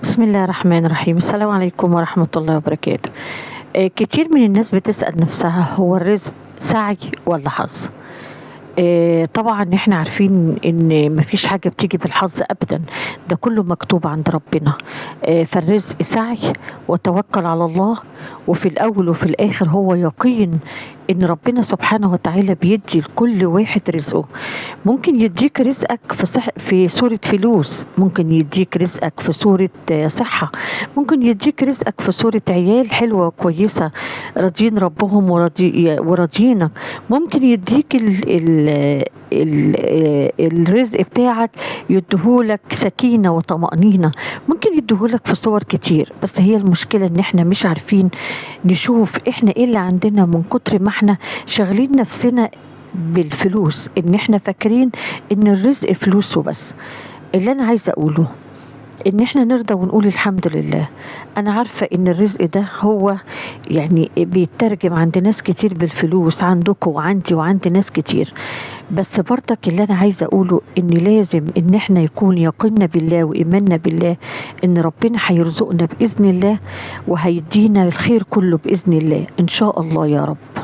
بسم الله الرحمن الرحيم. السلام عليكم ورحمة الله وبركاته. كتير من الناس بتسأل نفسها، هو الرزق سعي ولا حظ؟ طبعا احنا عارفين ان مفيش حاجة بتيجي بالحظ ابدا، ده كله مكتوب عند ربنا. فالرزق سعي وتوكل على الله، وفي الاول وفي الاخر هو يقين ان ربنا سبحانه وتعالى بيدي لكل واحد رزقه. ممكن يديك رزقك في صورة فلوس، ممكن يديك رزقك في صورة صحة، ممكن يديك رزقك في صورة عيال حلوة كويسة راضيين ربهم وراضيينك. ممكن يديك الرزق بتاعك يديهولك سكينة وطمأنينة، ممكن يديهولك في صور كتير. بس هي المشكلة ان احنا مش عارفين نشوف احنا ايه اللي عندنا، من كتر ما احنا شغلين نفسنا بالفلوس ان احنا فاكرين ان الرزق فلوس وبس. اللي انا عايزة اقوله ان احنا نرضى ونقول الحمد لله. انا عارفة ان الرزق ده هو يعني بيترجم عند ناس كتير بالفلوس، عندكم وعندي وعند ناس كتير. بس برضك اللي انا عايزة اقوله ان لازم ان احنا يكون يقيننا بالله وايماننا بالله ان ربنا هيرزقنا باذن الله، وهيدينا الخير كله باذن الله ان شاء الله يا رب.